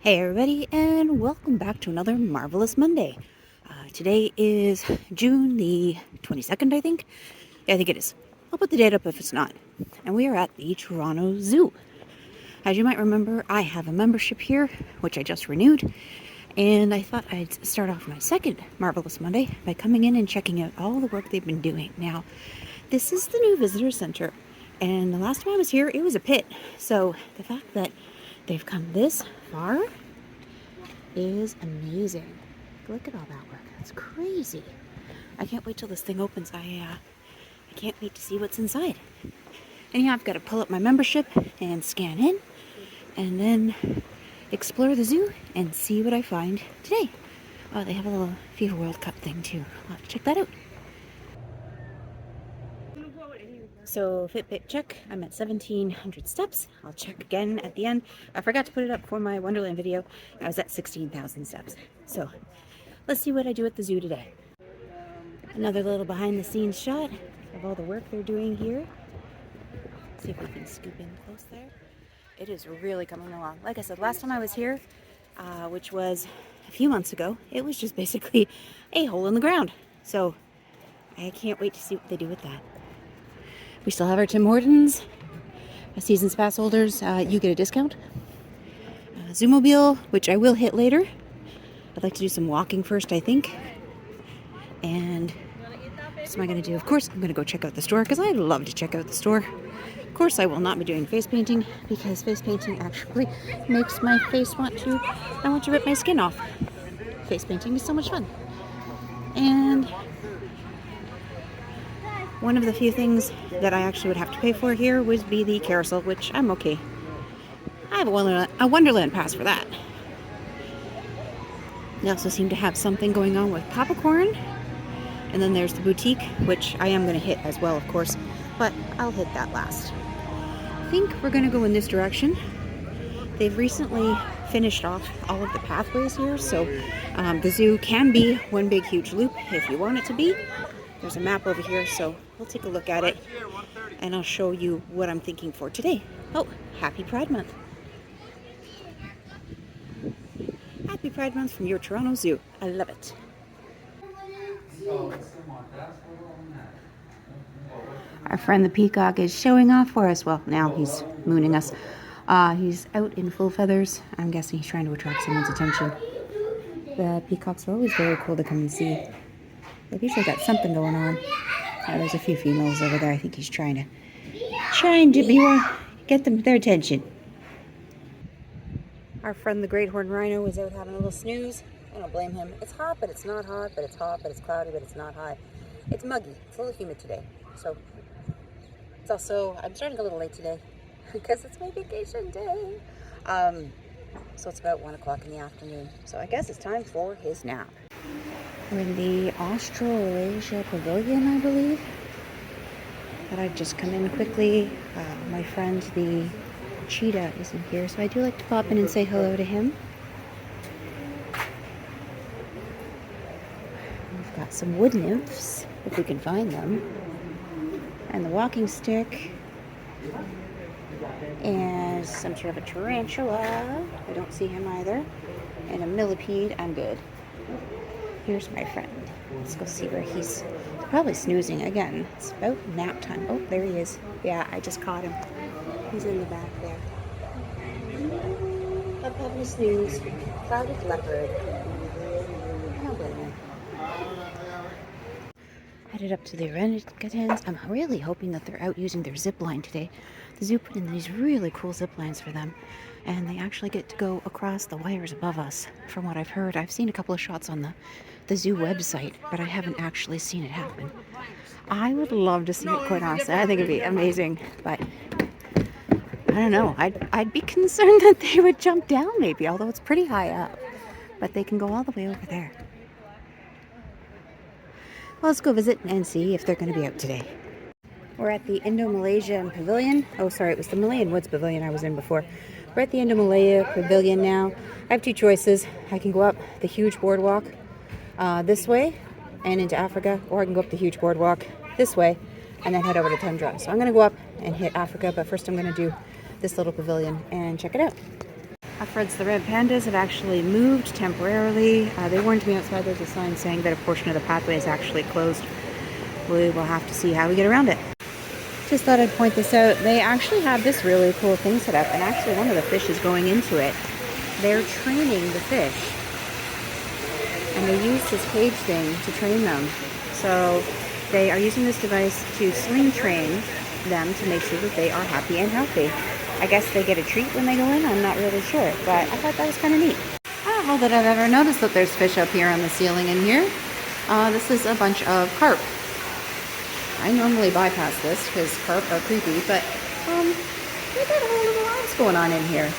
Hey everybody, and welcome back to another Marvelous Monday. Today is June the 22nd, I think. Yeah, I think it is. I'll put the date up if it's not. And we are at the Toronto Zoo. As you might remember, I have a membership here, which I just renewed. And I thought I'd start off my second Marvelous Monday by coming in and checking out all the work they've been doing. Now, this is the new visitor center. And the last time I was here, it was a pit. So the fact that they've come this far is amazing. Look at all that work. That's crazy. I can't wait till this thing opens. I can't wait to see what's inside. Anyhow, I've got to pull up my membership and scan in, and then explore the zoo and see what I find today. Oh, they have a little FIFA World Cup thing too. I'll have to check that out. So Fitbit check, I'm at 1,700 steps. I'll check again at the end. I forgot to put it up for my Wonderland video. I was at 16,000 steps. So let's see what I do at the zoo today. Another little behind the scenes shot of all the work they're doing here. Let's see if we can scoop in close there. It is really coming along. Like I said, last time I was here, which was a few months ago, it was just basically a hole in the ground. So I can't wait to see what they do with that. We still have our Tim Hortons. Seasons pass holders, you get a discount. Zoomobile, which I will hit later. I'd like to do some walking first, I think. And what am I going to do? Of course, I'm going to go check out the store because I love to check out the store. Of course, I will not be doing face painting because face painting actually makes my face I want to rip my skin off. Face painting is so much fun. And one of the few things that I actually would have to pay for here would be the carousel, which I'm okay. I have a Wonderland pass for that. They also seem to have something going on with popcorn. And then there's the boutique, which I am going to hit as well, of course. But I'll hit that last. I think we're going to go in this direction. They've recently finished off all of the pathways here. So the zoo can be one big huge loop if you want it to be. There's a map over here, so we'll take a look at it, and I'll show you what I'm thinking for today. Oh, happy Pride Month. Happy Pride Month from your Toronto Zoo. I love it. Our friend the peacock is showing off for us. Well, now he's mooning us. He's out in full feathers. I'm guessing he's trying to attract someone's attention. The peacocks are always very cool to come and see. They've usually got something going on. There's a few females over there. I think he's trying to get their attention. Our friend the great horned rhino is out having a little snooze. I don't blame him. It's hot, but it's not hot, but it's hot, but it's cloudy, but it's not hot. It's muggy. It's a little humid today. So it's also, I'm starting a little late today because it's my vacation day. So it's about 1 o'clock in the afternoon. So I guess it's time for his nap. We're in the Australasia Pavilion, I believe. But I've just come in quickly. My friend, the cheetah, isn't here, so I do like to pop in and say hello to him. We've got some wood nymphs, if we can find them. And the walking stick. And some sort of a tarantula. I don't see him either. And a millipede. I'm good. Here's my friend. Let's go see where he's probably snoozing again. It's about nap time. Oh, there he is. Yeah, I just caught him. He's in the back there. Up having a snooze. Clouded leopard. I don't blame him. Headed up to the orangutans. I'm really hoping that they're out using their zip line today. The zoo put in these really cool zip lines for them, and they actually get to go across the wires above us. From what I've heard, I've seen a couple of shots on the zoo website, but I haven't actually seen it happen. I would love to see it, quite honestly. I think it'd be amazing, but I don't know. I'd be concerned that they would jump down maybe, although it's pretty high up. But they can go all the way over there. Well, let's go visit and see if they're going to be out today. We're at the Indo-Malaysian Pavilion. Oh, sorry, it was the Malayan Woods Pavilion I was in before. We're at the Indo-Malaya Pavilion now. I have two choices. I can go up the huge boardwalk this way and into Africa, or I can go up the huge boardwalk this way and then head over to Tundra. So I'm going to go up and hit Africa, but first I'm going to do this little pavilion and check it out. Fred's the red pandas have actually moved temporarily. They warned me outside there's a sign saying that a portion of the pathway is actually closed. We will have to see how we get around it. Just thought I'd point this out. They actually have this really cool thing set up, and actually one of the fish is going into it. They're training the fish, and they use this cage thing to train them. So they are using this device to sling train them to make sure that they are happy and healthy. I guess they get a treat when they go in. I'm not really sure, but I thought that was kind of neat. I don't know that I've ever noticed that there's fish up here on the ceiling in here. This is a bunch of carp. I normally bypass this because carp are creepy, but we got whole little lives going on in here.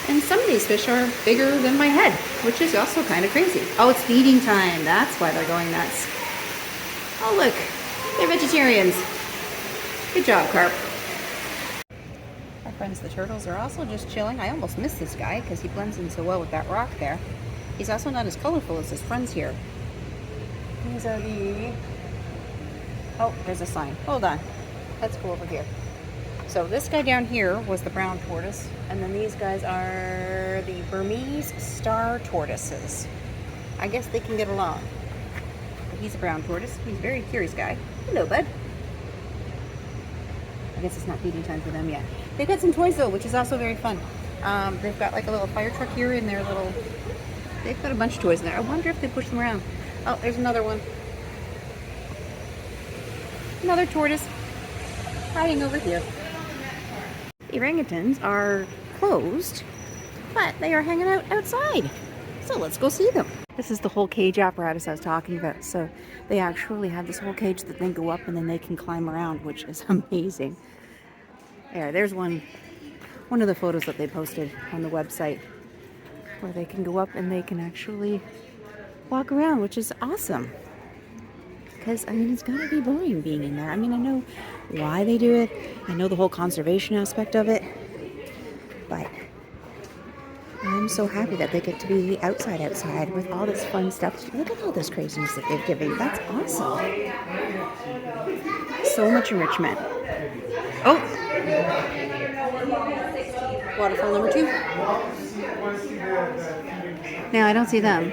And some of these fish are bigger than my head, which is also kind of crazy. Oh, it's feeding time. That's why they're going nuts. Oh, look. They're vegetarians. Good job, carp. Our friends the turtles are also just chilling. I almost missed this guy because he blends in so well with that rock there. He's also not as colorful as his friends here. These are the... Oh, there's a sign. Hold on. Let's go over here. So this guy down here was the brown tortoise, and then these guys are the Burmese star tortoises. I guess they can get along. But he's a brown tortoise. He's a very curious guy. Hello, bud. I guess it's not feeding time for them yet. They've got some toys though, which is also very fun. They've got like a little fire truck here in their little... They've got a bunch of toys in there. I wonder if they push them around. Oh, there's another one. Another tortoise hiding over here. The orangutans are closed, but they are hanging out outside. So let's go see them. This is the whole cage apparatus I was talking about. So they actually have this whole cage that they go up and then they can climb around, which is amazing. There's one of the photos that they posted on the website where they can go up and they can actually walk around, which is awesome. Because, I mean, it's gotta be boring being in there. I mean, I know why they do it. I know the whole conservation aspect of it. But I'm so happy that they get to be outside with all this fun stuff. Look at all this craziness that they've given. That's awesome. So much enrichment. Oh! Waterfall number 2. Now, I don't see them.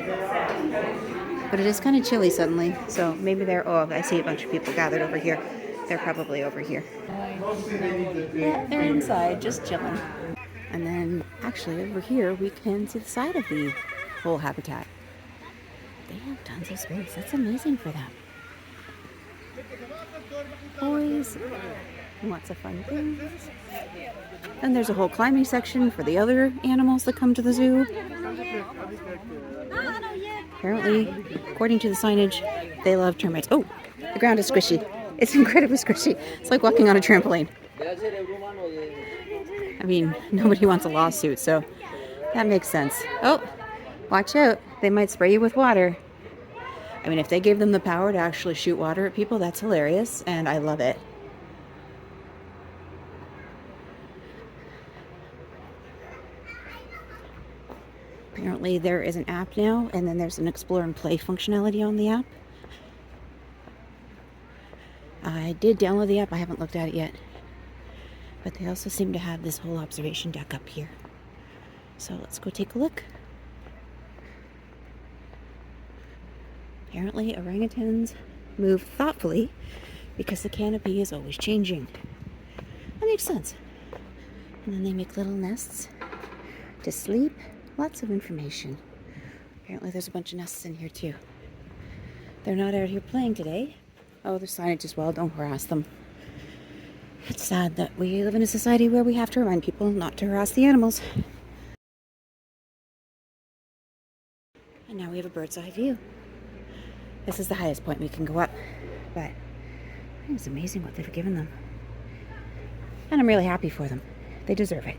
But it is kind of chilly suddenly, so maybe they're... Oh, I see a bunch of people gathered over here. They're probably over here. Yeah, they're inside, just chilling. And then, actually, over here, we can see the side of the whole habitat. They have tons of space. That's amazing for them. Always lots of fun things. Then there's a whole climbing section for the other animals that come to the zoo. Apparently, according to the signage, they love termites. Oh, the ground is squishy. It's incredibly squishy. It's like walking on a trampoline. I mean, nobody wants a lawsuit, so that makes sense. Oh, watch out. They might spray you with water. I mean, if they gave them the power to actually shoot water at people, that's hilarious, and I love it. Apparently there is an app now, and then there's an explore and play functionality on the app. I did download the app. I haven't looked at it yet. But they also seem to have this whole observation deck up here. So let's go take a look. Apparently orangutans move thoughtfully because the canopy is always changing. That makes sense. And then they make little nests to sleep. Lots of information. Apparently there's a bunch of nests in here too. They're not out here playing today. Oh, there's signage as well. Don't harass them. It's sad that we live in a society where we have to remind people not to harass the animals. And now we have a bird's eye view. This is the highest point we can go up. But I think it's amazing what they've given them. And I'm really happy for them. They deserve it.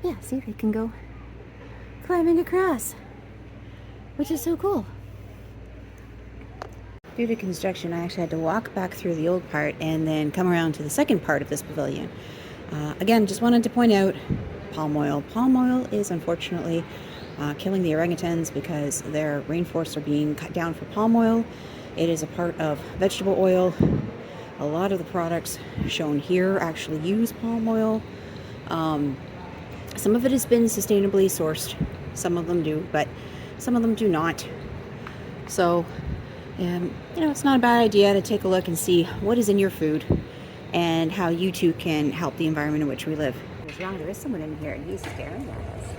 Yeah, see, they can go climbing across, which is so cool. Due to construction, I actually had to walk back through the old part and then come around to the second part of this pavilion. Again, just wanted to point out palm oil. Palm oil is unfortunately killing the orangutans because their rainforests are being cut down for palm oil. It is a part of vegetable oil. A lot of the products shown here actually use palm oil. Some of it has been sustainably sourced. Some of them do, but some of them do not. So, you know, it's not a bad idea to take a look and see what is in your food and how you too can help the environment in which we live. There is someone in here and he's staring at us.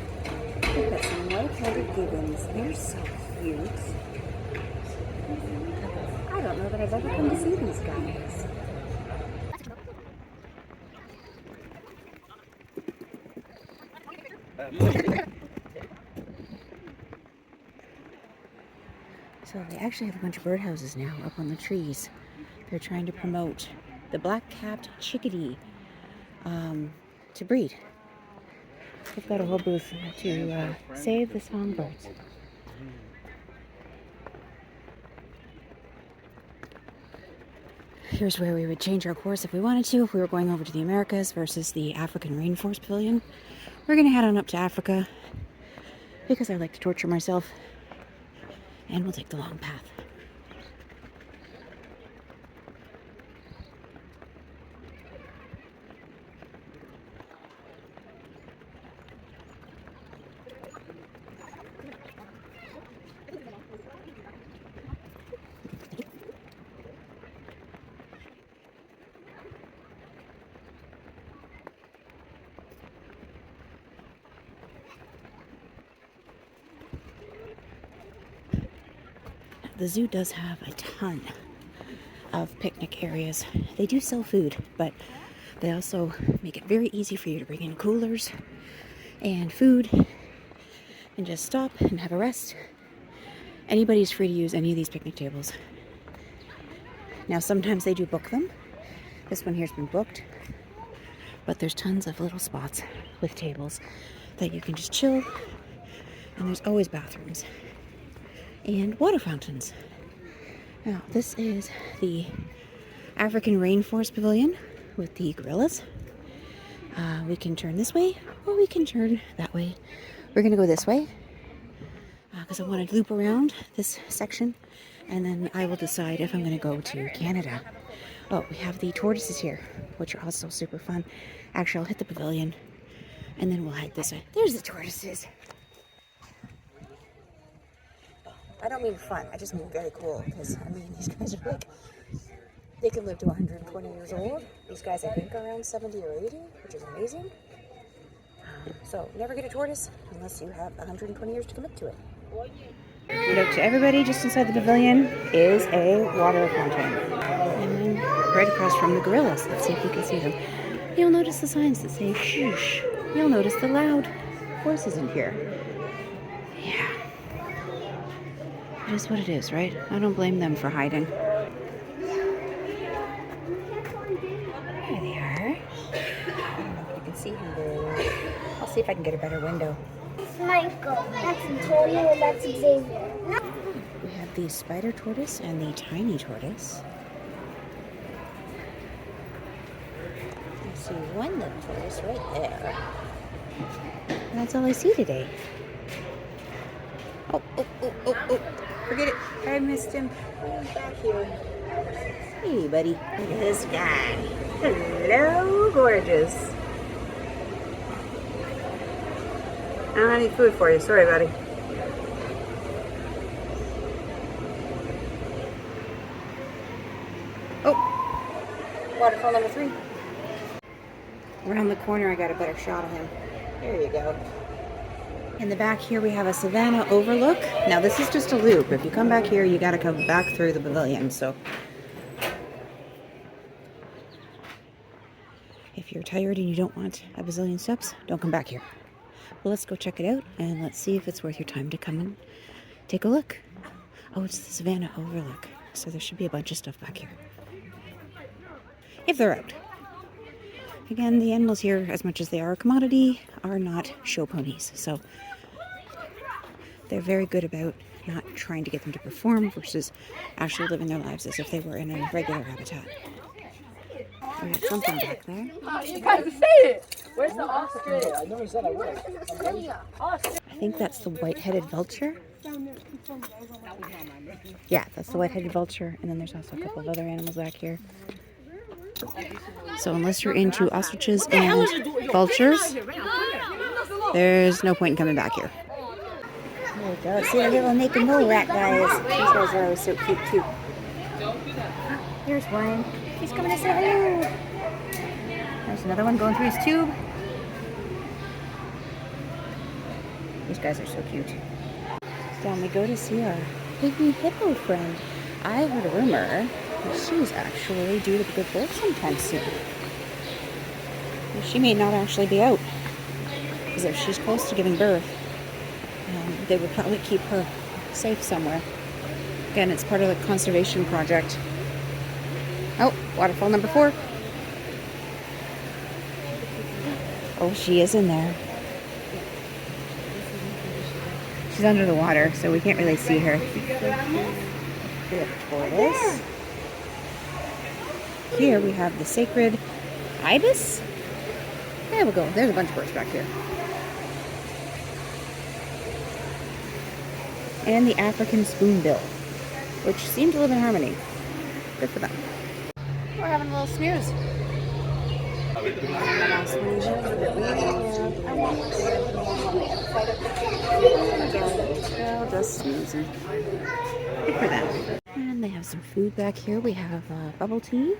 We've got some white-headed gibbons. They're so cute. I don't know that I've ever come to see these guys. So they actually have a bunch of birdhouses now up on the trees. They're trying to promote the black-capped chickadee to breed. They've got a whole booth to save the songbirds. Here's where we would change our course if we wanted to, if we were going over to the Americas versus the African Rainforest Pavilion. We're going to head on up to Africa because I like to torture myself, and we'll take the long path. The zoo does have a ton of picnic areas. They do sell food, but they also make it very easy for you to bring in coolers and food and just stop and have a rest. Anybody's free to use any of these picnic tables. Now, sometimes they do book them. This one here's been booked, but there's tons of little spots with tables that you can just chill, and there's always bathrooms and water fountains. Now, this is the African Rainforest Pavilion with the gorillas. We can turn this way, or we can turn that way. We're gonna go this way because I want to loop around this section, and then I will decide if I'm gonna go to Canada. Oh, we have the tortoises here, which are also super fun. Actually, I'll hit the pavilion, and then we'll head this way. There's the tortoises. I don't mean fun, I just mean very cool, because, I mean, these guys are like, they can live to 120 years old. These guys, I think, are around 70 or 80, which is amazing. So, never get a tortoise unless you have 120 years to commit to it. Note to everybody, just inside the pavilion is a water fountain. And then right across from the gorillas, let's see if you can see them. You'll notice the signs that say, shh. You'll notice the loud voices in here. Yeah. It is what it is, right? I don't blame them for hiding. There they are. I don't know if you can see him very well. I'll see if I can get a better window. It's Michael. That's Antonio and that's Xavier. We have the spider tortoise and the tiny tortoise. I see one little tortoise right there. And that's all I see today. Oh. Forget it. I missed him. He's back here. Hey, buddy. Look at this guy. Hello, gorgeous. I don't have any food for you. Sorry, buddy. Oh. Waterfall number 3. Around the corner, I got a better shot of him. There you go. In the back here, we have a savanna overlook. Now, this is just a loop. If you come back here, you got to come back through the pavilion. So, if you're tired and you don't want a bazillion steps, don't come back here. Well, let's go check it out, and let's see if it's worth your time to come and take a look. Oh, it's the savanna overlook. So there should be a bunch of stuff back here. If they're out. Again, the animals here, as much as they are a commodity, are not show ponies. So they're very good about not trying to get them to perform versus actually living their lives as if they were in a regular habitat. We got something back there. You guys say it. Where's the ostrich? I never said I would. I think that's the white-headed vulture. Yeah, that's the white-headed vulture. And then there's also a couple of other animals back here. So unless you're into ostriches and vultures, there's no point in coming back here. There we go. See the little naked mole rat guys. These guys are always so cute too. Here's one. He's coming to say hello. There's another one going through his tube. These guys are so cute. Down we go to see our pygmy hippo friend. I heard a rumor that she's actually due to give birth sometime soon. She may not actually be out, because if she's close to giving birth, they would probably keep her safe somewhere. Again, it's part of the conservation project. Oh, waterfall number 4. Oh, she is in there. She's under the water, so we can't really see her. We have tortoise. Here we have the sacred ibis. There we go. There's a bunch of birds back here. And the African spoonbill, which seem to live in harmony. Good for them. We're having a little snooze. Just snoozing. Good for them. And they have some food back here. We have bubble tea.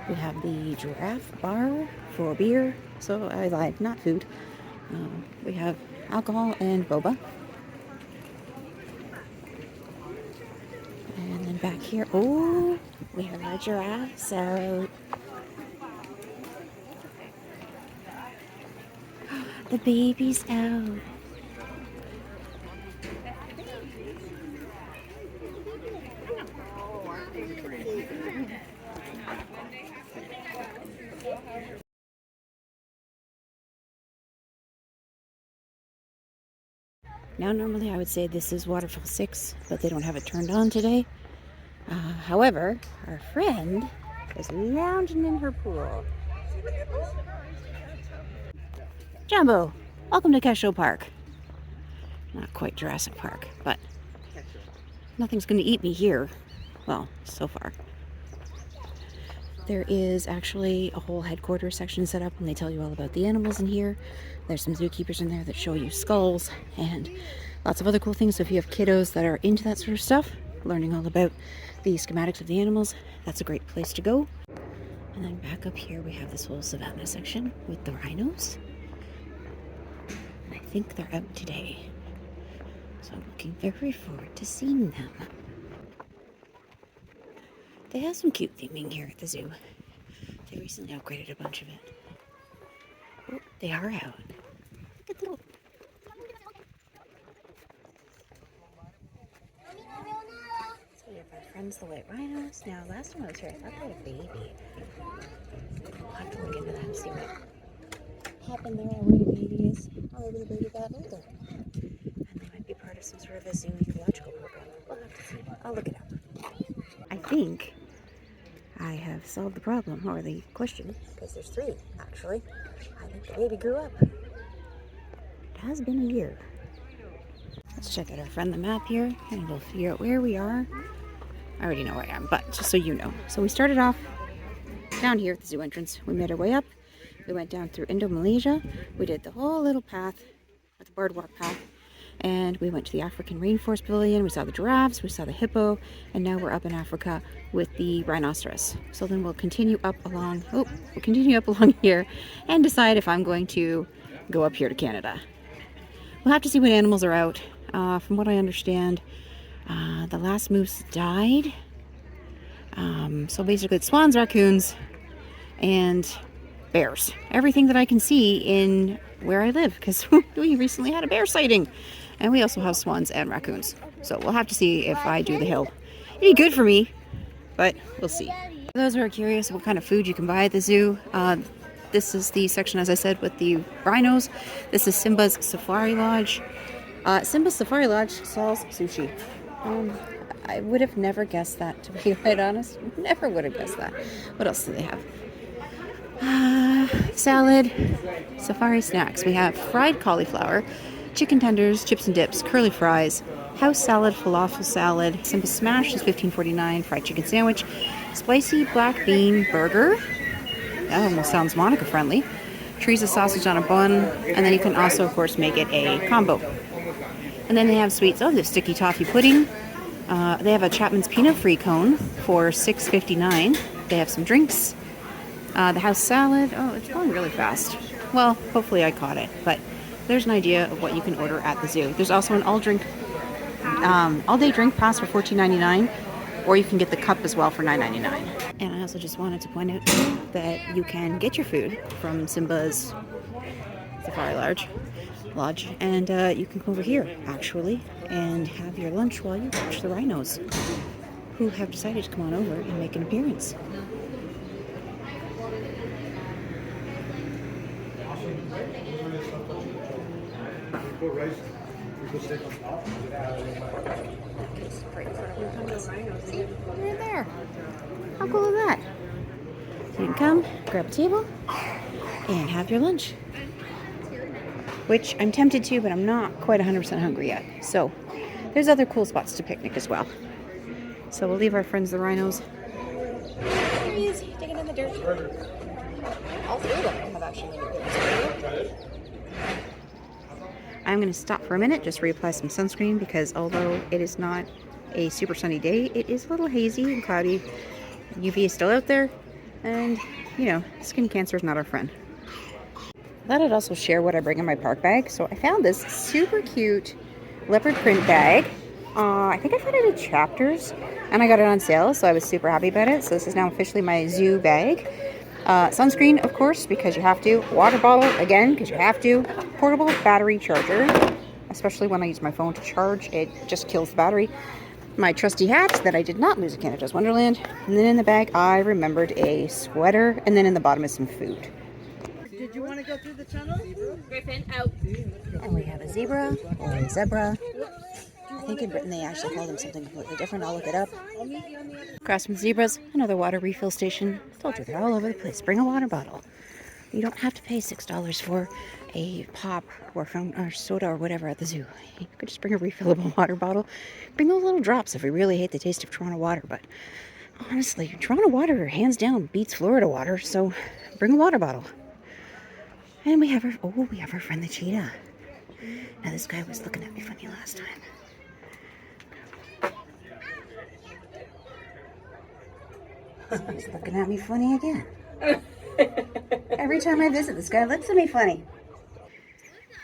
We have the giraffe bar for beer. So I lied, not food. We have alcohol and boba. And then back here, oh, we have our giraffes out. The baby's out. Now, normally I would say this is waterfall 6, but they don't have it turned on today. However, our friend is lounging in her pool. Jumbo, welcome to Kesho Park. Not quite Jurassic Park, but nothing's going to eat me here. Well, so far. There is actually a whole headquarters section set up, and they tell you all about the animals in here. There's some zookeepers in there that show you skulls and lots of other cool things. So if you have kiddos that are into that sort of stuff, learning all about the schematics of the animals, that's a great place to go. And then back up here we have this whole savannah section with the rhinos. And I think they're out today. So I'm looking very forward to seeing them. They have some cute theming here at the zoo. They recently upgraded a bunch of it. Oh, they are out. Look at the little... So we have our friends, the white rhinos. Now, last time I was here, I thought they had a baby. I'll have to look into that and see what happened there, or where the baby is. Or maybe the baby got older. And they might be part of some sort of a zoo ecological program. We'll have to see. I'll look it up. I think I have solved the problem, or the question, because there's 3, actually. I think the baby grew up. It has been a year. Let's check out our friend the map here, and we'll figure out where we are. I already know where I am, but just so you know. So we started off down here at the zoo entrance. We made our way up. We went down through Indo-Malaysia. We did the whole little path, the boardwalk path. And we went to the African Rainforest Pavilion. We saw the giraffes, we saw the hippo, and now we're up in Africa with the rhinoceros. So then we'll continue up along, here and decide if I'm going to go up here to Canada. We'll have to see what animals are out. From what I understand, the last moose died. So basically it's swans, raccoons, and bears. Everything that I can see in where I live, because we recently had a bear sighting. And we also have swans and raccoons. So we'll have to see if I do the hill. It'd be good for me, but we'll see. For those who are curious what kind of food you can buy at the zoo, this is the section, as I said, with the rhinos. This is Simba's Safari Lodge. Simba's Safari Lodge sells sushi. I would have never guessed that, to be quite honest. Never would have guessed that. What else do they have? Salad, safari snacks. We have fried cauliflower, chicken tenders, chips and dips, curly fries, house salad, falafel salad. Simba Smash is $15.49, fried chicken sandwich, Spicy black bean burger. That almost sounds Monica friendly. Teresa sausage on a bun, and then you can also, of course, make it a combo. And then they have sweets. Oh, there's sticky toffee pudding. They have a Chapman's peanut free cone for $6.59. They have some drinks. The house salad. Oh, it's going really fast. Well, hopefully I caught it, but there's an idea of what you can order at the zoo. There's also an all-day drink pass for $14.99, or you can get the cup as well for $9.99. And I also just wanted to point out that you can get your food from Simba's Safari Lodge, and you can come over here, actually, and have your lunch while you watch the rhinos, who have decided to come on over and make an appearance. See, right there. How cool is that? So you can come, grab a table, and have your lunch. Which I'm tempted to, but I'm not quite 100% hungry yet. So there's other cool spots to picnic as well. So we'll leave our friends the rhinos. There he is, digging in the dirt. All three of them have actually made it. I'm going to stop for a minute, just reapply some sunscreen, because although it is not a super sunny day, it is a little hazy and cloudy. UV is still out there, and, you know, skin cancer is not our friend. I thought I'd also share what I bring in my park bag. So I found this super cute leopard print bag. I think I found it at Chapters, and I got it on sale, so I was super happy about it. So this is now officially my zoo bag. Sunscreen, of course, because you have to. Water bottle, again, because you have to. Portable battery charger, especially when I use my phone to charge. It just kills the battery. My trusty hat that I did not lose at Canada's Wonderland. And then in the bag, I remembered a sweater, and then in the bottom is some food. Did you want to go through the tunnel? Griffin, out. And we have a zebra, or a zebra. I think in Britain they actually call them something completely different. I'll look it up. Crossing zebras, another water refill station. Told you, they're all over the place. Bring a water bottle. You don't have to pay $6 for a pop or soda or whatever at the zoo. You could just bring a refillable water bottle. Bring those little drops if you really hate the taste of Toronto water. But honestly, Toronto water hands down beats Florida water, so bring a water bottle. And we have our friend the cheetah. Now this guy was looking at me funny last time. He's looking at me funny again. Every time I visit, this guy looks at me funny.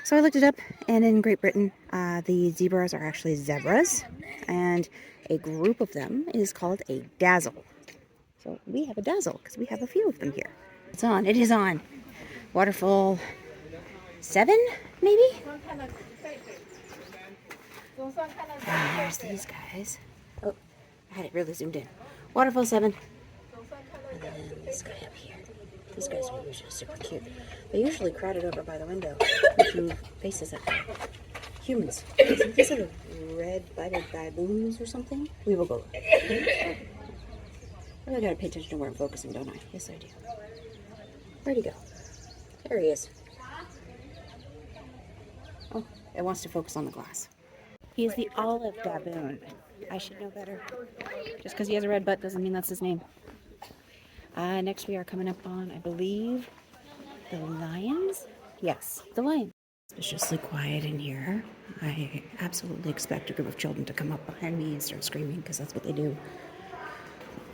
So I looked it up, and in Great Britain, the zebras are actually zebras, and a group of them is called a dazzle. So we have a dazzle because we have a few of them here. It's on. It is on. Waterfall 7, maybe? And there's these guys. Oh, I had it really zoomed in. Waterfall 7. And then this guy up here. These guys are usually super cute. They're usually crowded over by the window, making faces at humans. I think these are the red-bladed baboons or something. We will go look. I really gotta pay attention to where I'm focusing, don't I? Yes, I do. Where'd he go? There he is. Oh, it wants to focus on the glass. He is the olive baboon. I should know better. Just because he has a red butt doesn't mean that's his name. Next we are coming up on, I believe, the lions? Yes, the lions. Suspiciously quiet in here. I absolutely expect a group of children to come up behind me and start screaming, because that's what they do.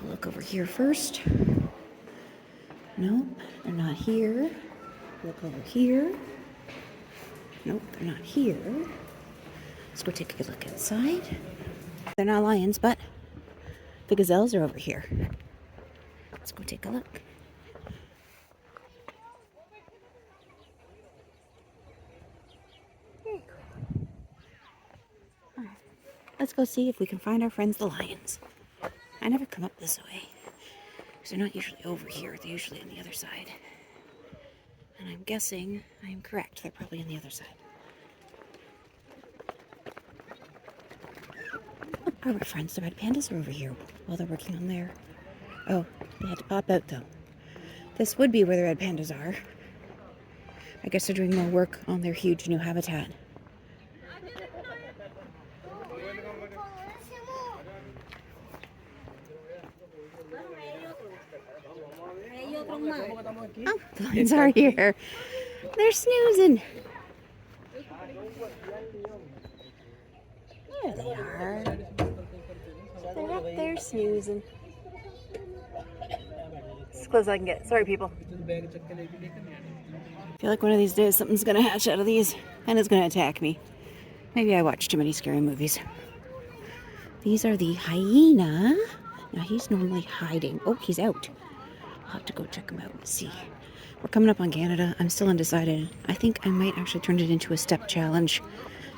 I'll look over here first. Nope, they're not here. Look over here. Nope, they're not here. Let's go take a good look inside. They're not lions, but the gazelles are over here. Let's go take a look. Very cool. All right. Let's go see if we can find our friends the lions. I never come up this way, because they're not usually over here. They're usually on the other side. And I'm guessing I am correct. They're probably on the other side. Our friends, the red pandas, are over here while they're working on their... Oh, they had to pop out though. This would be where the red pandas are. I guess they're doing more work on their huge new habitat. ones are here. They're snoozing. There they are. They're up there snoozing. As close as I can get. Sorry, people. I feel like one of these days something's gonna hatch out of these and it's gonna attack me. Maybe I watch too many scary movies. These are the hyena. Now he's normally hiding. Oh, he's out. I'll have to go check him out and see. We're coming up on Canada. I'm still undecided. I think I might actually turn it into a step challenge.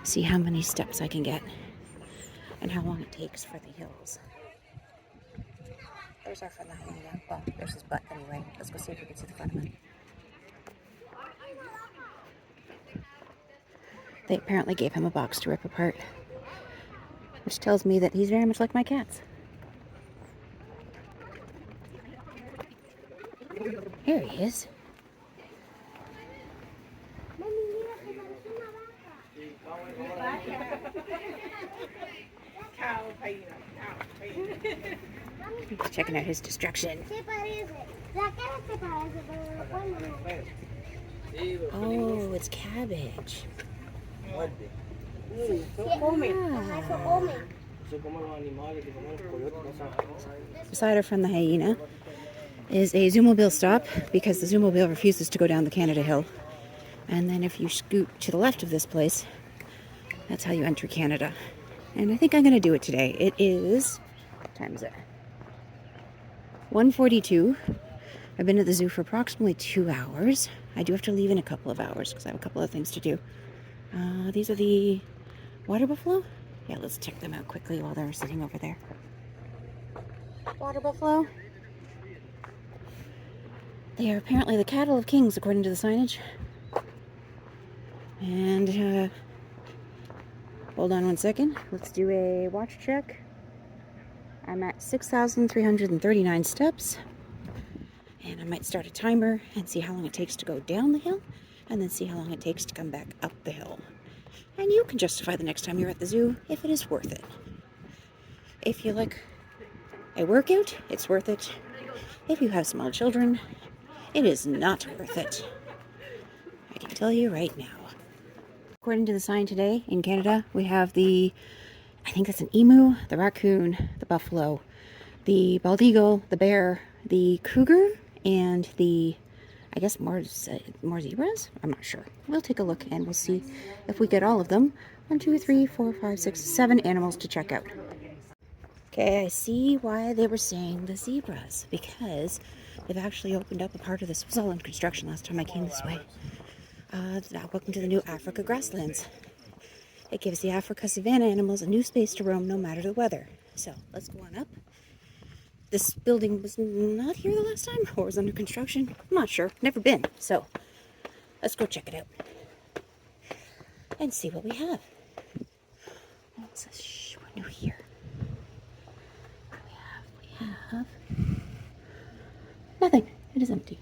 See how many steps I can get. And how long it takes for the hills. There's our friend the hyena. Well, there's his butt anyway. Let's go see if we can see the front of him. They apparently gave him a box to rip apart. Which tells me that he's very much like my cats. Here he is. He's checking out his destruction. Oh, it's cabbage. Beside her from the hyena is a Zoomobile stop because the Zoomobile refuses to go down the Canada Hill. And then if you scoot to the left of this place, that's how you enter Canada. And I think I'm going to do it today. It is, what time is it? 1:42. I've been at the zoo for approximately 2 hours. I do have to leave in a couple of hours because I have a couple of things to do. These are the water buffalo. Yeah, let's check them out quickly while they're sitting over there. Water buffalo. They are apparently the cattle of kings, according to the signage. And, hold on one second. Let's do a watch check. I'm at 6,339 steps. And I might start a timer and see how long it takes to go down the hill. And then see how long it takes to come back up the hill. And you can justify the next time you're at the zoo if it is worth it. If you like a workout, it's worth it. If you have small children, it is not worth it. I can tell you right now. According to the sign today in Canada, we have the, I think that's an emu, the raccoon, the buffalo, the bald eagle, the bear, the cougar, and the, I guess more zebras? I'm not sure. We'll take a look and we'll see if we get all of them. 1, 2, 3, 4, 5, 6, 7 animals to check out. Okay, I see why they were saying the zebras, because they've actually opened up a part of this. It was all in construction last time I came this way. Welcome to the new Africa grasslands. It gives the Africa savanna animals a new space to roam no matter the weather. So let's go on up. This building was not here the last time, or was under construction. I'm not sure. Never been. So let's go check it out and see what we have. Oh, it says, shh, we're new here. We have nothing. It is empty.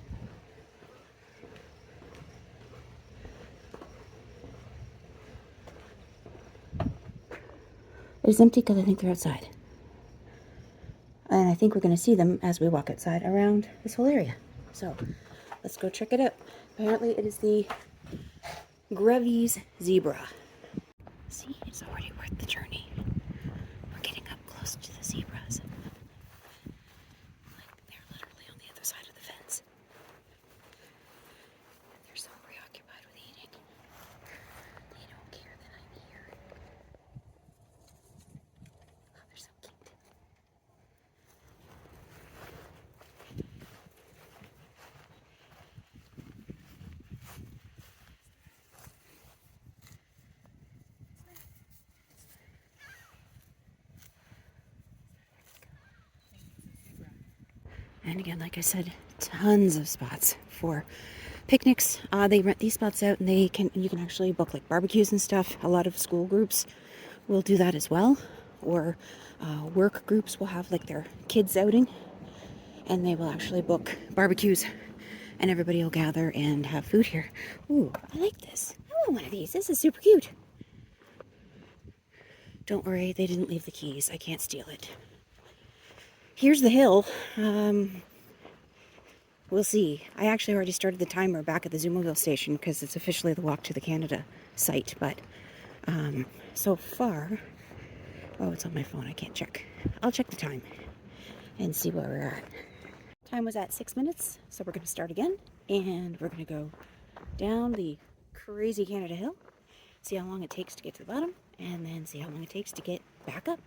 It is empty because I think they're outside. And I think we're going to see them as we walk outside around this whole area. So let's go check it out. Apparently it is the Grevy's zebra. See, it's already worth the journey. We're getting up close to the zebras. Like, they're literally on the other side of the fence. They're so preoccupied with eating. They don't care that I'm here. Oh, they're so cute. And again, like I said, tons of spots for picnics. They rent these spots out, and you can actually book like barbecues and stuff. A lot of school groups will do that as well, or work groups will have like their kids outing, and they will actually book barbecues, and everybody will gather and have food here. Ooh, I like this. I want one of these. This is super cute. Don't worry, they didn't leave the keys. I can't steal it. Here's the hill. we'll see. I actually already started the timer back at the Zoomobile station because it's officially the Walk to the Canada site. But so far, oh, it's on my phone. I can't check. I'll check the time and see where we're at. Time was at 6 minutes, so we're going to start again. And we're going to go down the crazy Canada Hill, see how long it takes to get to the bottom, and then see how long it takes to get back up.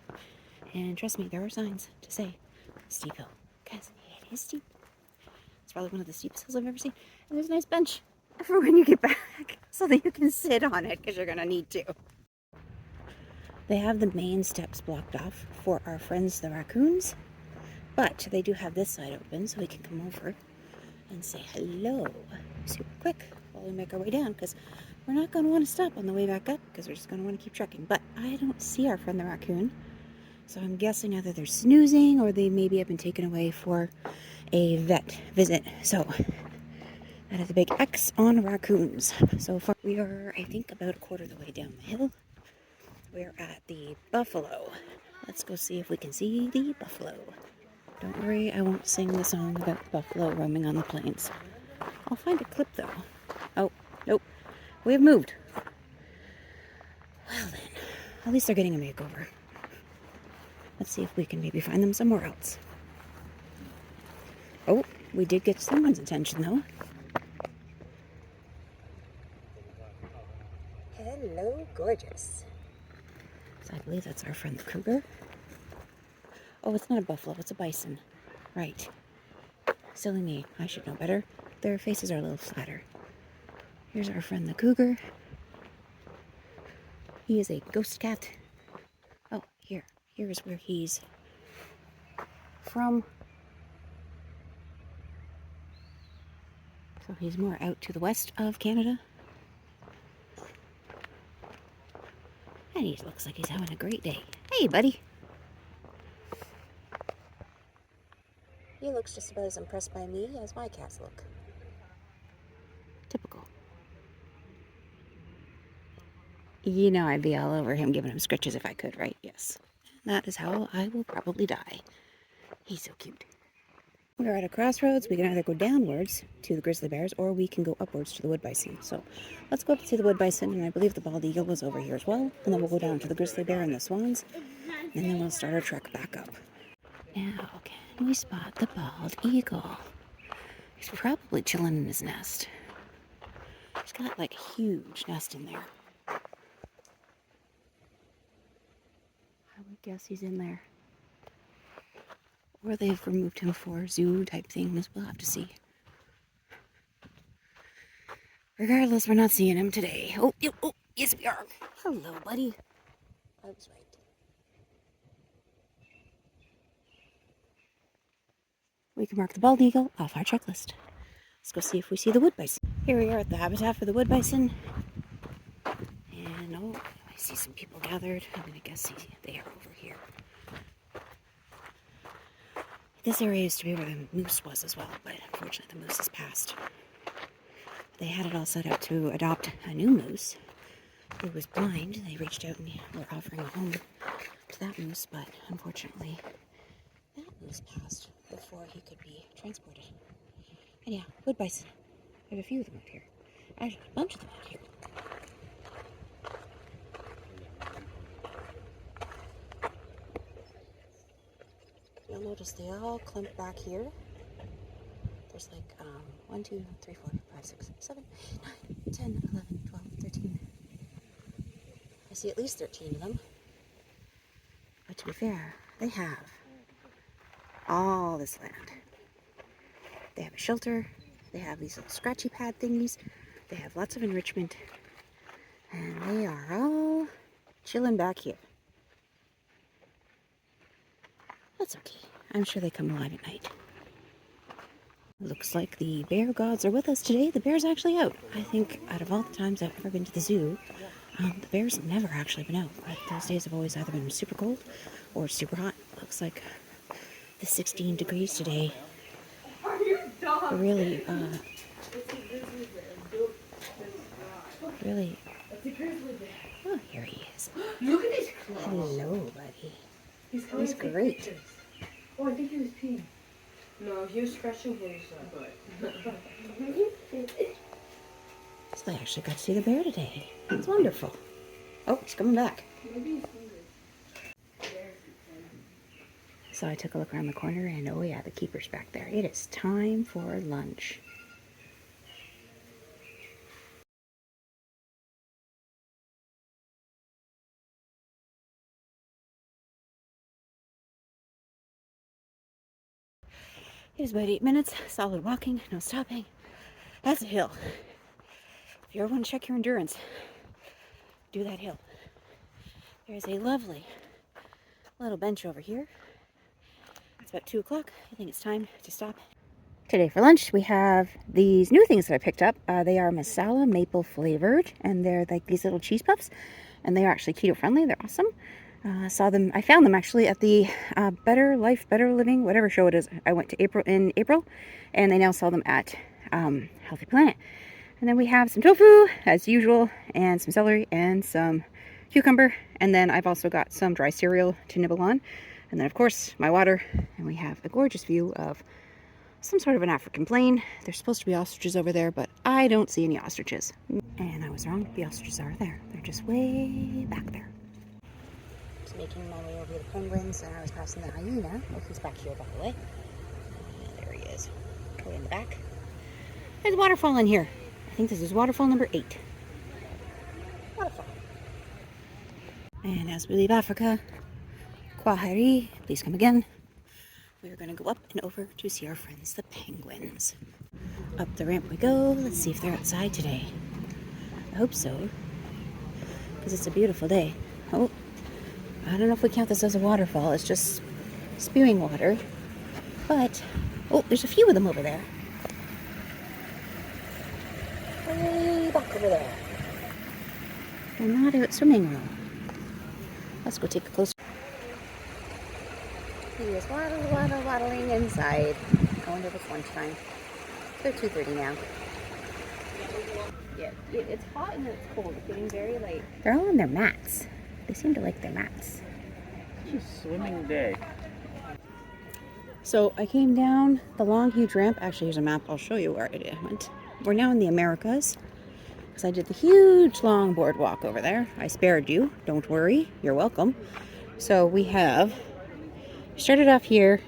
And trust me, there are signs to say steep hill, because it is steep. It's probably one of the steepest hills I've ever seen. And there's a nice bench for when you get back so that you can sit on it, because you're going to need to. They have the main steps blocked off for our friends the raccoons, but they do have this side open so we can come over and say hello super quick while we make our way down, because we're not going to want to stop on the way back up because we're just going to want to keep trekking. But I don't see our friend the raccoon, so I'm guessing either they're snoozing or they maybe have been taken away for a vet visit. So that is a big X on raccoons. So far we are, I think, about a quarter of the way down the hill. We're at the buffalo. Let's go see if we can see the buffalo. Don't worry, I won't sing the song about the buffalo roaming on the plains. I'll find a clip though. Oh, nope. We have moved. Well then, at least they're getting a makeover. Let's see if we can maybe find them somewhere else. Oh, we did get someone's attention though. Hello, gorgeous. So I believe that's our friend the cougar. Oh, it's not a buffalo, it's a bison. Right. Silly me, I should know better. Their faces are a little flatter. Here's our friend the cougar. He is a ghost cat. Oh, here is where he's from. So he's more out to the west of Canada. And he looks like he's having a great day. Hey, buddy. He looks just about as impressed by me as my cats look. Typical. You know I'd be all over him giving him scritches if I could, right? Yes. That is how I will probably die. He's so cute. We're at a crossroads. We can either go downwards to the grizzly bears or we can go upwards to the wood bison. So let's go up to the wood bison, and I believe the bald eagle was over here as well. And then we'll go down to the grizzly bear and the swans, and then we'll start our trek back up. Now, can we spot the bald eagle? He's probably chilling in his nest. He's got like a huge nest in there. I would guess he's in there. Or they've removed him for zoo type things. We'll have to see. Regardless, we're not seeing him today. Oh, yes we are. Hello, buddy. I was right. We can mark the bald eagle off our checklist. Let's go see if we see the wood bison. Here we are at the habitat for the wood bison. And oh, I see some people gathered. I'm going to guess they are over here. This area used to be where the moose was as well, but unfortunately the moose has passed. They had it all set up to adopt a new moose who was blind. They reached out and were offering a home to that moose, but unfortunately that moose passed before he could be transported. And yeah, wood bison. I have a few of them out here. Actually, a bunch of them out here. You'll notice they all clump back here. There's like 1, 2, 3, 4, 5, 6, 7, 9, 10, 11, 12, 13. I see at least 13 of them. But to be fair, they have all this land. They have a shelter. They have these little scratchy pad thingies. They have lots of enrichment. And they are all chilling back here. That's okay. I'm sure they come alive at night. Looks like the bear gods are with us today. The bear's actually out. I think out of all the times I've ever been to the zoo, the bear's never actually been out. But those days have always either been super cold or super hot. Looks like the 16 degrees today really, oh, here he is. Look at his clothes. Hello, buddy. He's great. Oh, I think he was peeing. No, he was scratching his butt. So I actually got to see the bear today. It's wonderful. Oh, he's coming back. So I took a look around the corner and oh yeah, the keeper's back there. It is time for lunch. It is about 8 minutes, solid walking, no stopping. That's a hill. If you ever want to check your endurance, do that hill. There's a lovely little bench over here. It's about 2 o'clock. I think it's time to stop. Today for lunch, we have these new things that I picked up. They are masala maple flavored, and they're like these little cheese puffs, and they are actually keto friendly. They're awesome. I found them actually at the Better Life, Better Living, whatever show it is. I went to in April, and they now sell them at Healthy Planet. And then we have some tofu, as usual, and some celery, and some cucumber. And then I've also got some dry cereal to nibble on. And then, of course, my water. And we have a gorgeous view of some sort of an African plain. There's supposed to be ostriches over there, but I don't see any ostriches. And I was wrong. The ostriches are there. They're just way back there. Just making my way over to the penguins, and I was passing the hyena. Oh, he's back here, by the way. There he is. Way in the back. There's a waterfall in here. I think this is waterfall number 8. Waterfall. And as we leave Africa, Kwaheri, please come again. We're going to go up and over to see our friends, the penguins. Up the ramp we go. Let's see if they're outside today. I hope so, because it's a beautiful day. Oh, I don't know if we count this as a waterfall. It's just spewing water. But, oh, there's a few of them over there. Way back over there. They're not out swimming though. Let's go take a closer. He is waddling inside. I wonder if it's lunchtime. They're 2:30 now. Yeah, it's hot and it's cold. It's getting very late. They're all on their mats. They seem to like their mats. It's a swimming day. So I came down the long, huge ramp. Actually, here's a map. I'll show you where it went. We're now in the Americas. So I did the huge, long boardwalk over there. I spared you. Don't worry. You're welcome. So we started off here.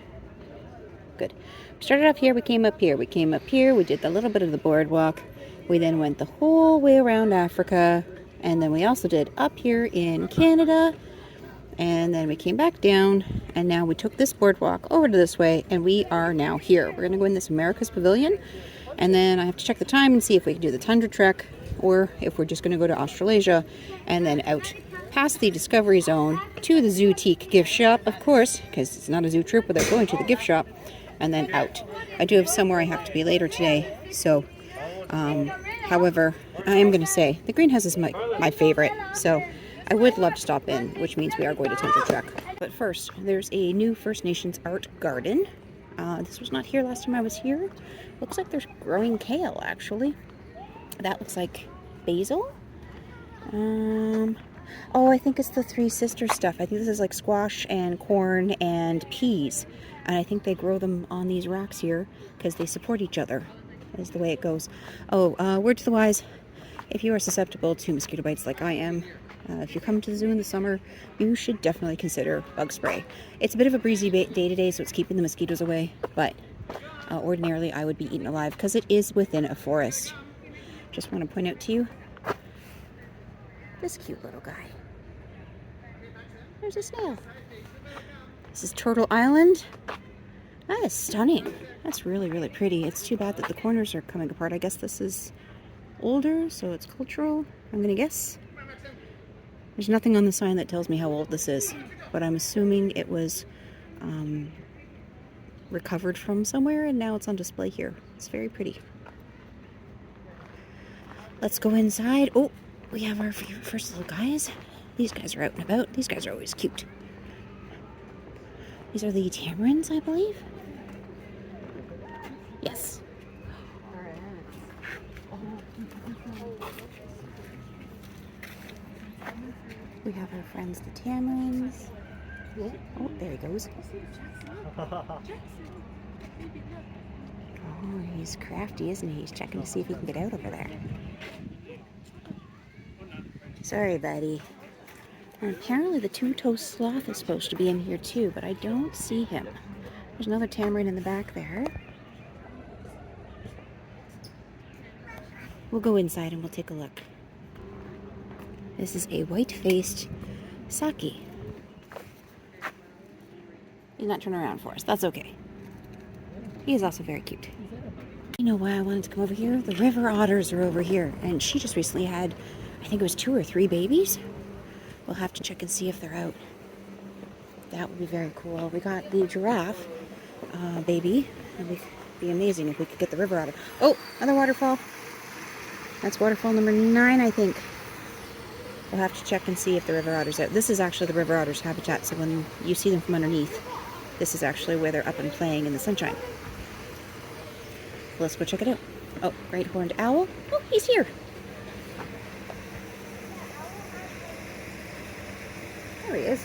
Good. Started off here. We came up here. We came up here. We did the little bit of the boardwalk. We then went the whole way around Africa. And then we also did up here in Canada. And then we came back down, and now we took this boardwalk over to this way, and we are now here. We're going to go in this America's Pavilion, and then I have to check the time and see if we can do the Tundra Trek, or if we're just going to go to Australasia, and then out past the Discovery Zone to the Zootique gift shop, of course, because it's not a zoo trip without going to the gift shop, and then out. I do have somewhere I have to be later today, so, however, I am going to say, the greenhouse is my favorite, so I would love to stop in, which means we are going to Tundra Trek. But first, there's a new First Nations art garden. This was not here last time I was here. Looks like there's growing kale, actually. That looks like basil. Oh, I think it's the Three Sisters stuff. I think this is like squash and corn and peas. And I think they grow them on these racks here because they support each other, is the way it goes. Oh, word to the wise, if you are susceptible to mosquito bites like I am, if you come to the zoo in the summer, you should definitely consider bug spray. It's a bit of a breezy day today, so it's keeping the mosquitoes away, but ordinarily I would be eaten alive because it is within a forest. Just want to point out to you this cute little guy. There's a snail. This is Turtle Island. That is stunning. That's really, really pretty. It's too bad that the corners are coming apart. I guess this is older, so it's cultural, I'm going to guess. There's nothing on the sign that tells me how old this is, but I'm assuming it was recovered from somewhere and now it's on display here. It's very pretty. Let's go inside. Oh, we have our first little guys. These guys are out and about. These guys are always cute. These are the tamarins, I believe. Yes. We have our friends, the tamarins. Oh, there he goes. Oh, he's crafty, isn't he? He's checking to see if he can get out over there. Sorry, buddy. And apparently the two-toed sloth is supposed to be in here too, but I don't see him. There's another tamarin in the back there. We'll go inside and we'll take a look. This is a white-faced Saki. He's not turning around for us. That's okay. He is also very cute. You know why I wanted to come over here? The river otters are over here, and she just recently had, I think it was 2 or 3 babies. We'll have to check and see if they're out. That would be very cool. We got the giraffe baby. It would be amazing if we could get the river otter. Oh, another waterfall. That's waterfall number 9, I think. We'll have to check and see if the river otter's out. This is actually the river otter's habitat, so when you see them from underneath, this is actually where they're up and playing in the sunshine. Let's go check it out. Oh, great horned owl. Oh, he's here. There he is.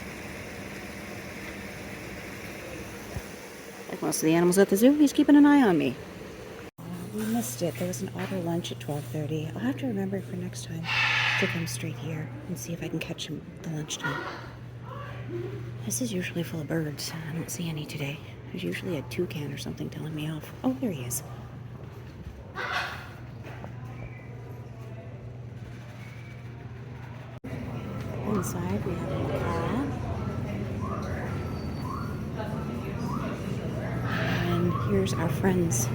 Like most of the animals at the zoo, he's keeping an eye on me. We missed it. There was an otter lunch at 12:30. I'll have to remember for next time to come straight here and see if I can catch him at the lunchtime. This is usually full of birds. I don't see any today. There's usually a toucan or something telling me off. Oh, there he is. Inside we have a macaw. And here's our friend's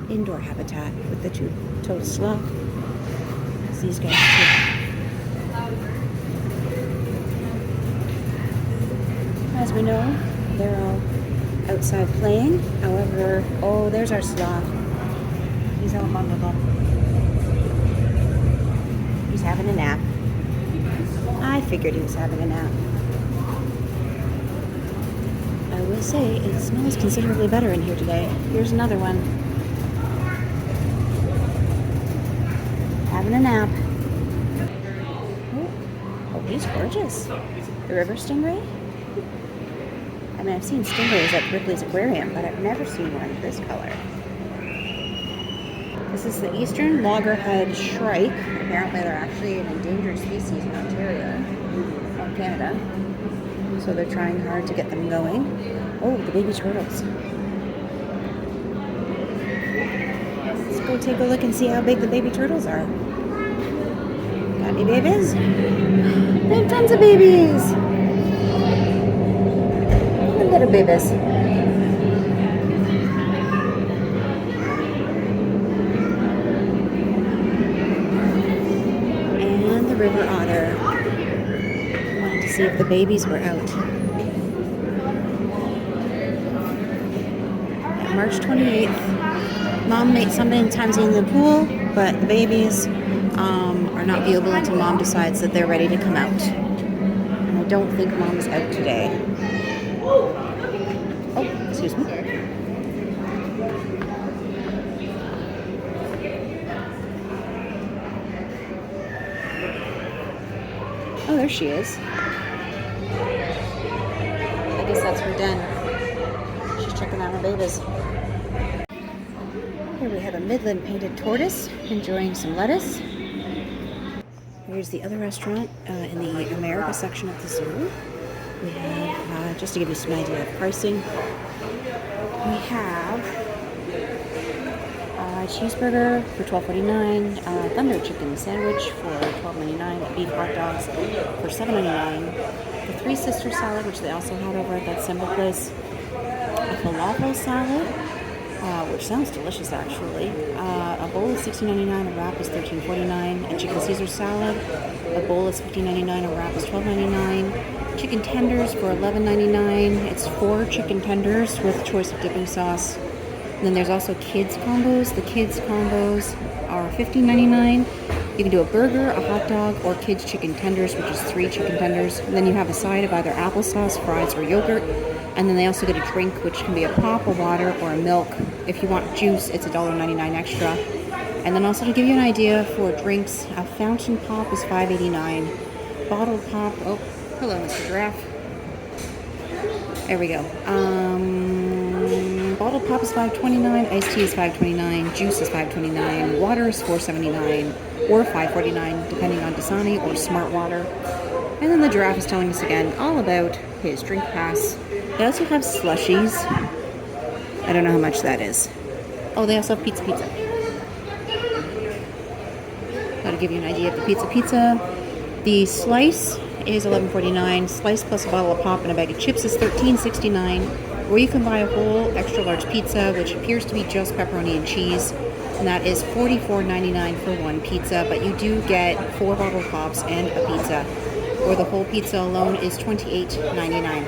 indoor habitat with the two-toed sloth. It's these guys too. As we know, they're all outside playing. However, oh, there's our sloth. He's all bundled up. He's having a nap. I figured he was having a nap. I will say, it smells considerably better in here today. Here's another one. Having a nap. Oh, he's gorgeous. The river stingray? I mean, I've seen stingrays at Ripley's Aquarium, but I've never seen one this color. This is the eastern loggerhead shrike. Apparently they're actually an endangered species in Ontario, Canada. So they're trying hard to get them going. Oh, the baby turtles. Let's go take a look and see how big the baby turtles are. Got any babies? They have tons of babies! Little babies. And the river otter. Wanted to see if the babies were out. Yeah, March 28th. Mom sometimes in the pool, but the babies are not viewable until Mom decides that they're ready to come out. And I don't think Mom's out today. Oh, excuse me. Oh, there she is. I guess that's her den. She's checking out her babies. Here we have a Midland painted tortoise enjoying some lettuce. Here's the other restaurant in the America section of the zoo. We have, just to give you some idea of pricing, we have a cheeseburger for $12.49, thunder chicken sandwich for $12.99, beef hot dogs for $7.99, the Three Sisters salad, which they also had over at that Simba place, a falafel salad, which sounds delicious actually, a bowl is $16.99, a wrap is $13.49, a chicken Caesar salad, a bowl is $15.99, a wrap is $12.99, chicken tenders for $11.99. It's 4 chicken tenders with a choice of dipping sauce. And then there's also kids combos. The kids combos are $15.99. You can do a burger, a hot dog, or kids chicken tenders, which is 3 chicken tenders. And then you have a side of either applesauce, fries, or yogurt. And then they also get a drink, which can be a pop, a water, or a milk. If you want juice, it's $1.99 extra. And then also to give you an idea for drinks, a fountain pop is $5.89. Bottled pop, oh, hello, Mr. Giraffe. There we go. Bottled bottled pop is $5.29, iced tea is $5.29, juice is $5.29, water is $4.79 or $5.49 depending on Dasani or Smart Water. And then the giraffe is telling us again all about his drink pass. They also have slushies. I don't know how much that is. Oh, they also have pizza. That'll give you an idea of the pizza. The slice is $11.49. Slice plus a bottle of pop and a bag of chips is $13.69. Or you can buy a whole extra large pizza, which appears to be just pepperoni and cheese. And that is $44.99 for one pizza. But you do get 4 bottled pops and a pizza. Or the whole pizza alone is $28.99.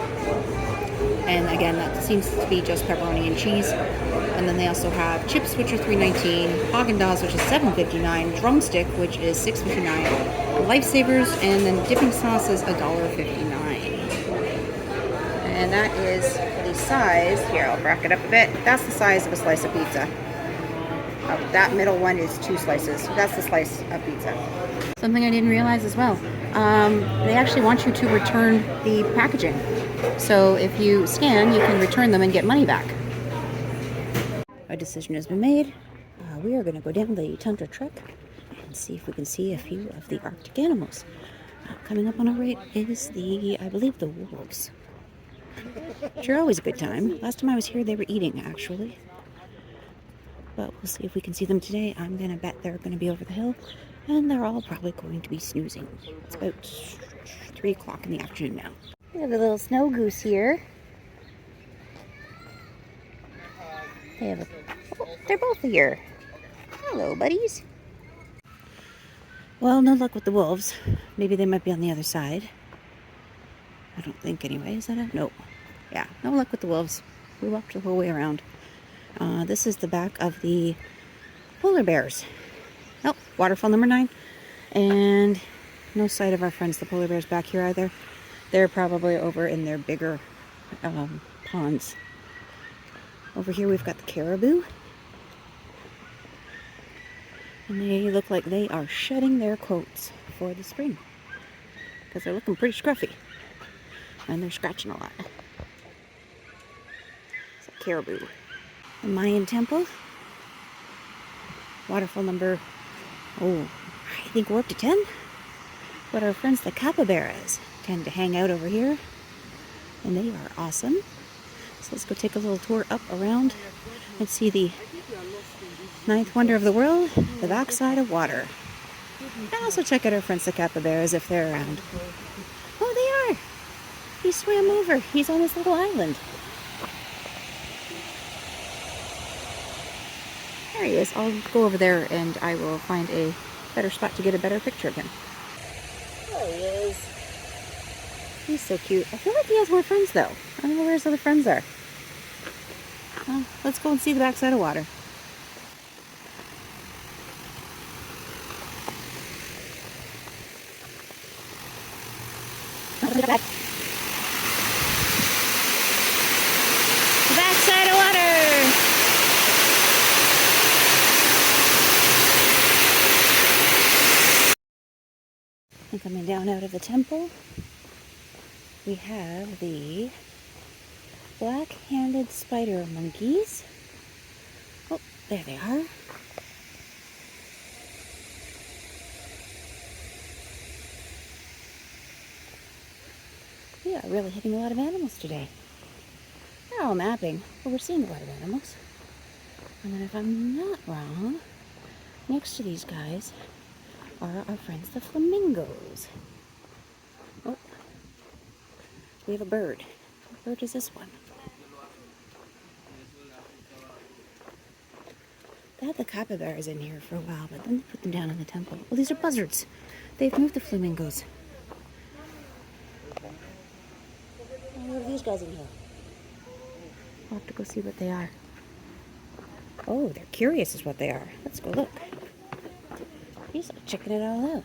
And again, that seems to be just pepperoni and cheese. And then they also have chips, which are $3.19, Haagen-Dazs, which is $7.59, Drumstick, which is $6.59, Lifesavers, and then dipping sauce is $1.59. And that is the size. Here, I'll back it up a bit. That's the size of a slice of pizza. That middle one is 2 slices. That's the slice of pizza. Something I didn't realize as well. They actually want you to return the packaging. So if you scan, you can return them and get money back. A decision has been made. We are going to go down the Tundra Trek and see if we can see a few of the Arctic animals. Coming up on our right is I believe the wolves. Which are always a good time. Last time I was here, they were eating, actually. But we'll see if we can see them today. I'm going to bet they're going to be over the hill. And they're all probably going to be snoozing. It's about 3 o'clock in the afternoon now. We have a little snow goose here. They're both here. Hello, buddies. Well, no luck with the wolves. Maybe they might be on the other side. I don't think anyway. Is that it? No. Yeah, no luck with the wolves. We walked the whole way around. This is the back of the polar bears. Oh, waterfall number 9. And no sight of our friends, the polar bears, back here either. They're probably over in their bigger ponds. Over here we've got the caribou. And they look like they are shedding their coats for the spring. Because they're looking pretty scruffy. And they're scratching a lot. It's a caribou. The Mayan temple. Waterfall number, I think we're up to 10. But our friends the capybaras tend to hang out over here. And they are awesome. So let's go take a little tour up around and see the 9th wonder of the world, the backside of water. And also check out our friends the capybaras if they're around. Oh, they are! He swam over. He's on this little island. There he is. I'll go over there and I will find a better spot to get a better picture of him. There he is. He's so cute. I feel like he has more friends though. I don't know where his other friends are. Well, let's go and see the backside of water. The backside of water. And coming down out of the temple, we have the black-handed spider monkeys. Oh, there they are. We are really hitting a lot of animals today. They're all napping, but we're seeing a lot of animals. And then if I'm not wrong, next to these guys are our friends the flamingos. Oh, we have a bird. What bird is this one? They had the capybaras in here for a while, but then they put them down in the temple. Oh, these are buzzards. They've moved the flamingos. Oh, what are these guys in here? I'll have to go see what they are. Oh, they're curious is what they are. Let's go look. He's checking it all out.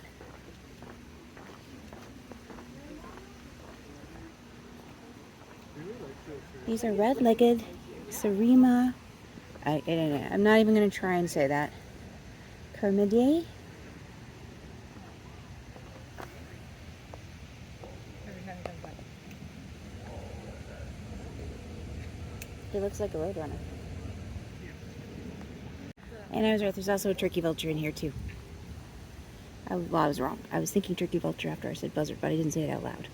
These are red-legged Serema. I'm not even going to try and say that. Kermidae. He looks like a roadrunner. And I was right, there's also a turkey vulture in here too. Well, I was wrong. I was thinking turkey vulture after I said buzzard, but I didn't say it out loud.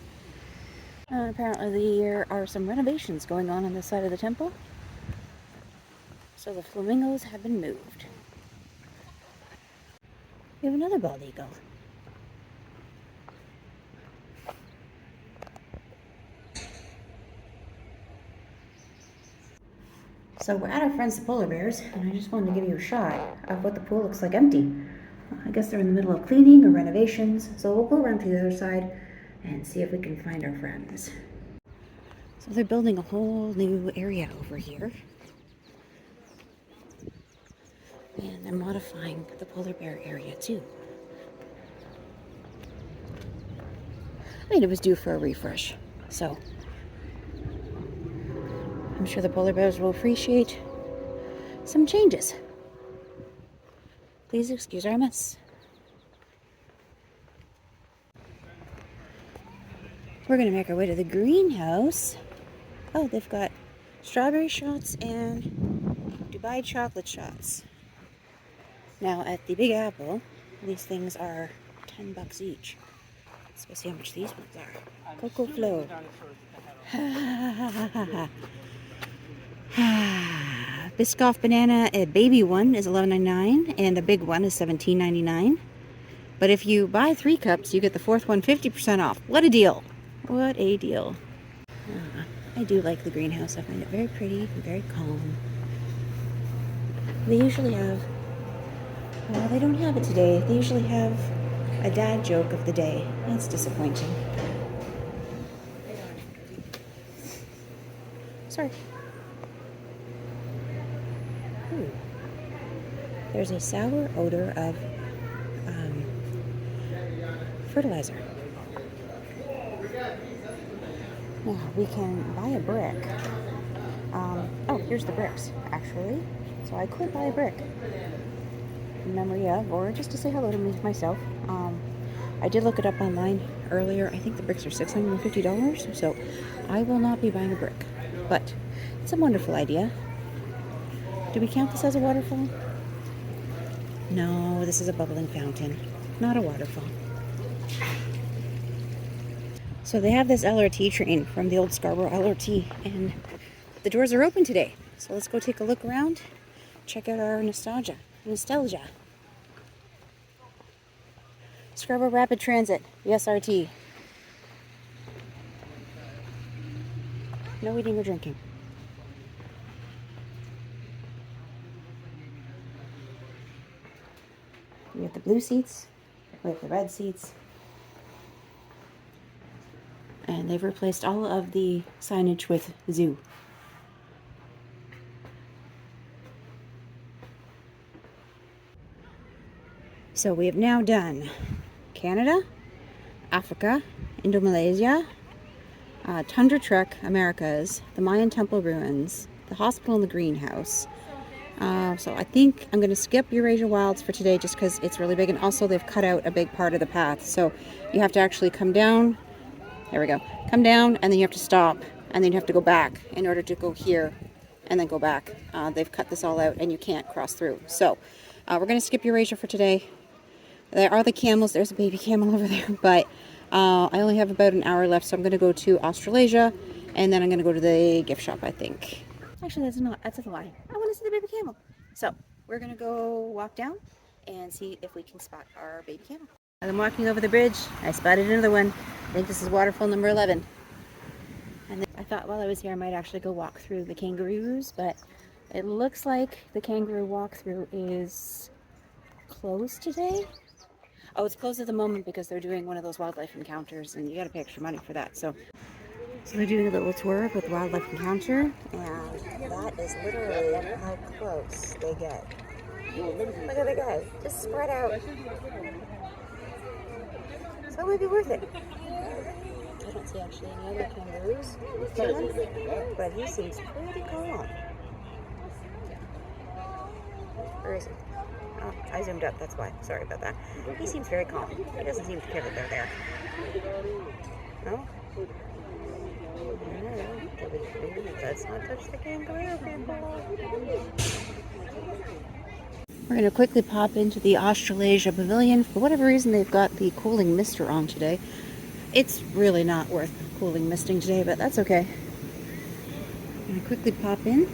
Apparently there are some renovations going on this side of the temple. So the flamingos have been moved. We have another bald eagle. So we're at our friends the polar bears, and I just wanted to give you a shot of what the pool looks like empty. I guess they're in the middle of cleaning or renovations, so we'll go around to the other side and see if we can find our friends. So they're building a whole new area over here. And they're modifying the polar bear area too. I mean, it was due for a refresh, so I'm sure the polar bears will appreciate some changes. Please excuse our mess. We're gonna make our way to the greenhouse. Oh, they've got strawberry shots and Dubai chocolate shots. Now at the Big Apple, these things are $10 each. Let's go see how much these ones are. Cocoa Flow. Biscoff banana, a baby one is $11.99 and the big one is $17.99. But if you buy 3 cups, you get the fourth one 50% off. What a deal! What a deal. I do like the greenhouse. I find it very pretty and very calm. They usually have, well, they don't have it today. They usually have a dad joke of the day. That's disappointing. Sorry. Ooh. There's a sour odor of fertilizer. Now we can buy a brick. Oh, here's the bricks, actually. So I could buy a brick in memory of, or just to say hello to myself. I did look it up online earlier. I think the bricks are $650, so I will not be buying a brick. But it's a wonderful idea. Do we count this as a waterfall? No, this is a bubbling fountain, not a waterfall. So they have this LRT train from the old Scarborough LRT, and the doors are open today. So let's go take a look around, check out our nostalgia. Scarborough Rapid Transit, the SRT. No eating or drinking. We have the blue seats, we have the red seats. And they've replaced all of the signage with zoo. So we have now done Canada, Africa, Indo-Malaysia, Tundra Trek, Americas, the Mayan Temple ruins, the hospital and the greenhouse. So I think I'm going to skip Eurasia Wilds for today just because it's really big, and also they've cut out a big part of the path. So you have to actually come down. There we go. Come down, and then you have to stop, and then you have to go back in order to go here and then go back. They've cut this all out, and you can't cross through. So we're going to skip Eurasia for today. There are the camels. There's a baby camel over there, but I only have about an hour left, so I'm going to go to Australasia, and then I'm going to go to the gift shop, I think. Actually, that's a lie. I want to see the baby camel. So we're going to go walk down and see if we can spot our baby camel. As I'm walking over the bridge, I spotted another one. I think this is waterfall number 11. And then I thought while I was here I might actually go walk through the kangaroos, but it looks like the kangaroo walkthrough is closed today. Oh, it's closed at the moment because they're doing one of those wildlife encounters, and you gotta pay extra money for that. So they're doing a little tour with Wildlife Encounter, and that is literally how close they get. Look at the guy, just spread out. So it would be worth it. I don't see actually any other kangaroos with him, but he seems pretty calm. Where is he? Oh, I zoomed up, that's why. Sorry about that. He seems very calm. He doesn't seem to care that they're there. No? Let's not touch the kangaroo, people. We're going to quickly pop into the Australasia Pavilion. For whatever reason, they've got the cooling mister on today. It's really not worth cooling misting today, but that's okay. I'm going to quickly pop in.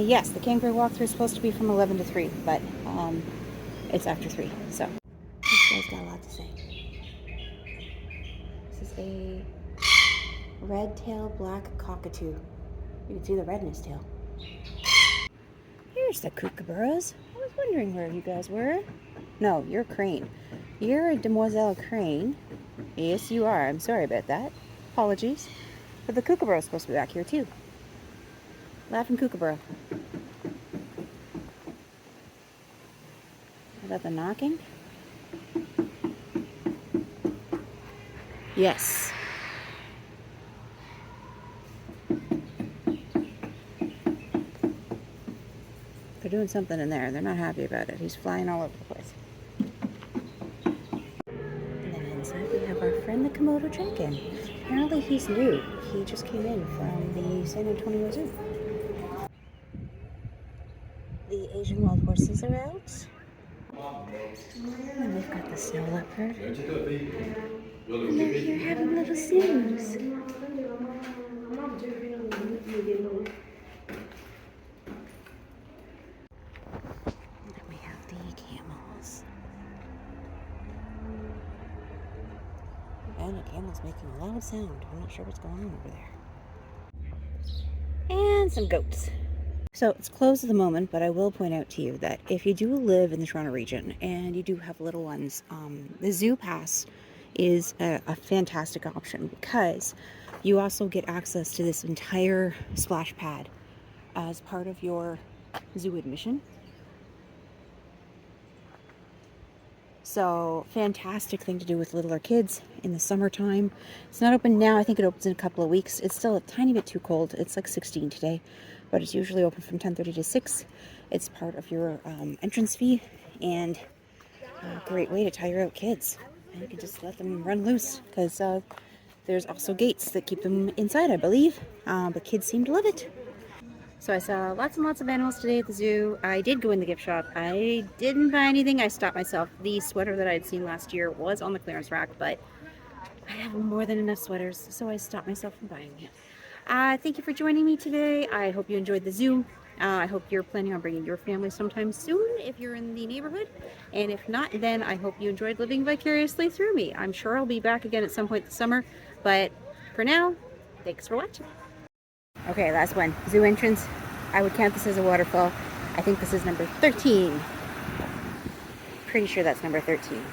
Yes, the kangaroo walkthrough is supposed to be from 11 to 3, but it's after 3, so this guy's got a lot to say. This is a red-tailed black cockatoo. You can see the red in his tail. Here's the kookaburras. I was wondering where you guys were. No, you're a crane. You're a demoiselle crane. Yes, you are. I'm sorry about that. Apologies. But the kookaburra is supposed to be back here, too. Laughing kookaburra. Is that the knocking? Yes. They're doing something in there. They're not happy about it. He's flying all over the place. And then inside we have our friend the Komodo dragon. Apparently he's new. He just came in from the San Antonio Zoo. The Asian wild horses are out. And we've got the snow leopard. And they're here having little snooze. We have the camels. And the camel's making a loud sound. I'm not sure what's going on over there. And some goats. So it's closed at the moment, but I will point out to you that if you do live in the Toronto region and you do have little ones, the Zoo Pass is a fantastic option because you also get access to this entire splash pad as part of your zoo admission. So fantastic thing to do with littler kids in the summertime. It's not open now. I think it opens in a couple of weeks. It's still a tiny bit too cold. It's like 16 today, but it's usually open from 10:30 to 6. It's part of your entrance fee and a great way to tire out kids. And you can just let them run loose because there's also gates that keep them inside, I believe. But kids seem to love it. So I saw lots and lots of animals today at the zoo. I did go in the gift shop. I didn't buy anything. I stopped myself. The sweater that I had seen last year was on the clearance rack, but I have more than enough sweaters, so I stopped myself from buying it. Thank you for joining me today. I hope you enjoyed the zoo. I hope you're planning on bringing your family sometime soon if you're in the neighborhood. And if not, then I hope you enjoyed living vicariously through me. I'm sure I'll be back again at some point this summer, but for now, thanks for watching. Okay, last one. Zoo entrance. I would count this as a waterfall. I think this is number 13. Pretty sure that's number 13.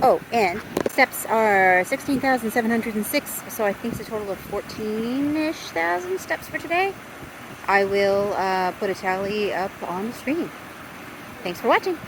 Oh, and steps are 16,706, so I think it's a total of 14-ish thousand steps for today. I will put a tally up on the screen. Thanks for watching.